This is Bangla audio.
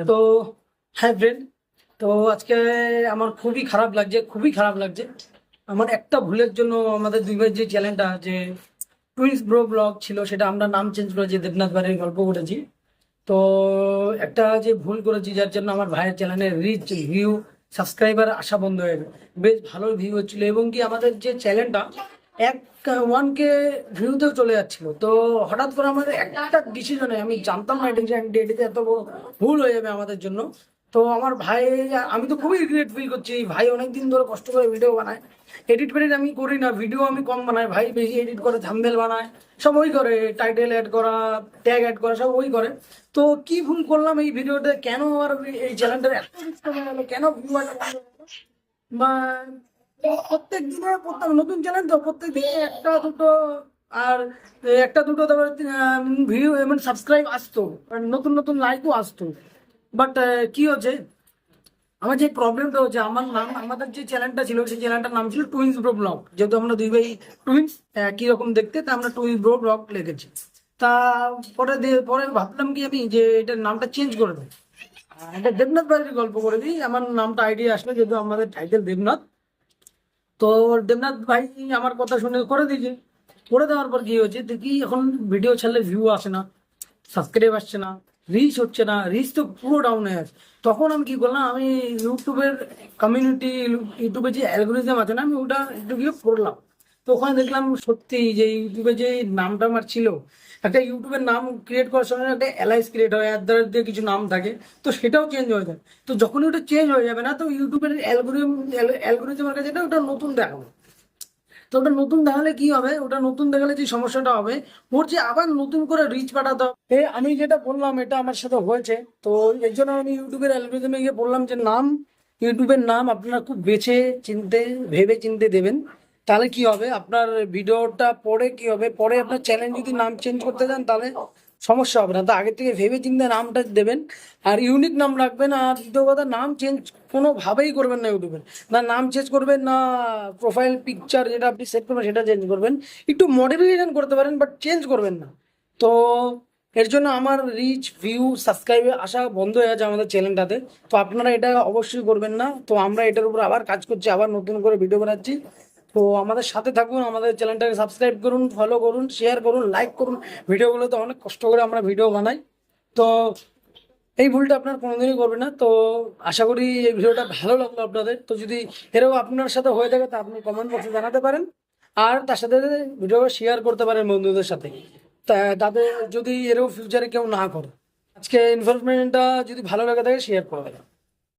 তো হ্যাঁ ফ্রেন্ড, তো আজকে আমার খুবই খারাপ লাগছে। আমার একটা ভুলের জন্য আমাদের দুই ভাইয়ের যে চ্যানেলটা যে টুইন্স ব্রো ব্লগ ছিল, সেটা আমরা নাম চেঞ্জ করেছি, দেবনাথ বাড়ির গল্প করেছি। তো একটা যে ভুল করেছি, যার জন্য আমার ভাইয়ের চ্যানেলের রিচ, ভিউ, সাবস্ক্রাইবার আসা বন্ধ হয়ে গেল। বেশ ভালো ভিউ হচ্ছিল, এবং কি আমাদের যে চ্যানেলটা এক 1K ভিউতেও চলে যাচ্ছিল। তো হঠাৎ করে আমাদের একটা ডিসিশনে, আমি জানতাম না এডিটে এত বড় ভুল হয়ে যাবে আমাদের জন্য। তো আমার ভাই, আমি তো খুবই রিগ্রেট ফিল করছি। ভাই অনেকদিন ধরে কষ্ট করে ভিডিও বানায়, এডিট ফেডিট আমি করি না, ভিডিও আমি কম বানাই, ভাই বেশি এডিট করে, থাম্বনেল বানায়, সব ওই করে, টাইটেল অ্যাড করা, ট্যাগ অ্যাড করা, সব ওই করে। তো কি ভুল করলাম এই ভিডিওতে, কেন আর এই চ্যানেলটার এত রিচ কমে গেল, কেন ভিউ বা প্রত্যেক দিনে প্রত্যেক নতুন চ্যানেল, তো প্রত্যেক দিনে একটা দুটো, আর একটা দুটো তারপর ভিডিও মানে সাবস্ক্রাইব আসতো, আর নতুন নতুন লাইকও আসতো। বাট কি হচ্ছে, আমার যে প্রবলেমটা হচ্ছে, আমার নাম, আমাদের যে চ্যানেলটা ছিল, সেই চ্যানেলটার নাম ছিল টুইন্স ব্রো ব্লগ। যেহেতু আমরা দুই ভাই টুইন্স, একই রকম দেখতে, তা আমরা টুইন্স ব্রো ব্লগ লিখেছি। তা পরে ভাবলাম কি আমি, যে এটার নামটা চেঞ্জ করে দেবো, এটা দেবনাথ বাড়ির গল্প করে দিই। আমার নামটা আইডিয়া আসলো, যেহেতু আমাদের টাইটেল দেবনাথ। তো দেবনাথ ভাই আমার কথা শুনে করে দিয়েছে। করে দেওয়ার পর কি হয়েছে দেখি, এখন ভিডিও ছাড়লে ভিউ আসে না, সাবস্ক্রাইব আসছে না, রিচ হচ্ছে না, রিচ তো পুরো ডাউন হয়ে আছে। তখন আমি কি করলাম, আমি ইউটিউবের কমিউনিটি, ইউটিউবে যে অ্যালগোরিজম আছে না, আমি ওটা একটু গিয়ে পড়লাম। তো ওখানে দেখলাম সত্যি যে ইউটিউবে যে নামটা আমার ছিল, একটা ইউটিউবের নাম ক্রিয়েট করার সময় একটা অ্যালাইস ক্রিয়েট হয়, দিয়ে কিছু নাম থাকে, তো সেটাও চেঞ্জ হয়ে যায়। তো যখনই ওটা চেঞ্জ হয়ে যাবে না, তো ইউটিউবের অ্যালগোরিজমের কাছে ওটা নতুন দেখাবে। তো ওটা নতুন দেখালে কি হবে, ওটা নতুন দেখালে যে সমস্যাটা হবে, ওর যে আবার নতুন করে রিচ পাঠাতে হবে। আমি যেটা বললাম এটা আমার সাথে হয়েছে। তো এর জন্য আমি ইউটিউবের অ্যালগোরিদমে গিয়ে বললাম যে ইউটিউবের নাম আপনারা খুব বেছে চিনতে, ভেবে চিনতে দেবেন। তাহলে কি হবে, আপনার ভিডিওটা পরে কি হবে, পরে আপনার চ্যানেল যদি নাম চেঞ্জ করতে চান, তাহলে সমস্যা হবে না। তো আগে থেকে ভেবে চিন্তে নামটা দেবেন, আর ইউনিক নাম রাখবেন। আর দ্বিতীয় কথা, নাম চেঞ্জ কোনোভাবেই করবেন না ইউটিউবে, না নাম চেঞ্জ করবেন, না প্রোফাইল পিকচার যেটা আপনি সেট করবেন সেটা চেঞ্জ করবেন। একটু মডিফিকেশন করতে পারেন, বাট চেঞ্জ করবেন না। তো এর জন্য আমার রিচ, ভিউ, সাবস্ক্রাইবে আসা বন্ধ হয়ে আছে আমাদের চ্যানেলটাতে। তো আপনারা এটা অবশ্যই করবেন না। তো আমরা এটার উপর আবার কাজ করছি, আবার নতুন করে ভিডিও বানাচ্ছি। তো আমাদের সাথে থাকুন, আমাদের চ্যানেলটাকে সাবস্ক্রাইব করুন, ফলো করুন, শেয়ার করুন, লাইক করুন। ভিডিওগুলো তো অনেক কষ্ট করে আমরা ভিডিও বানাই। তো এই ভুলটা আপনার কোনোদিনই করবে না। তো আশা করি এই ভিডিওটা ভালো লাগলো আপনাদের। তো যদি এরকম আপনার সাথে হয়ে থাকে, তা আপনি কমেন্ট বক্সে জানাতে পারেন, আর তার সাথে ভিডিও শেয়ার করতে পারেন বন্ধুদের সাথে। তা তাদের যদি এরকম ফিউচারে কেউ না করে, আজকে ইনফরমেশনটা যদি ভালো লাগে থাকে, শেয়ার করবেন।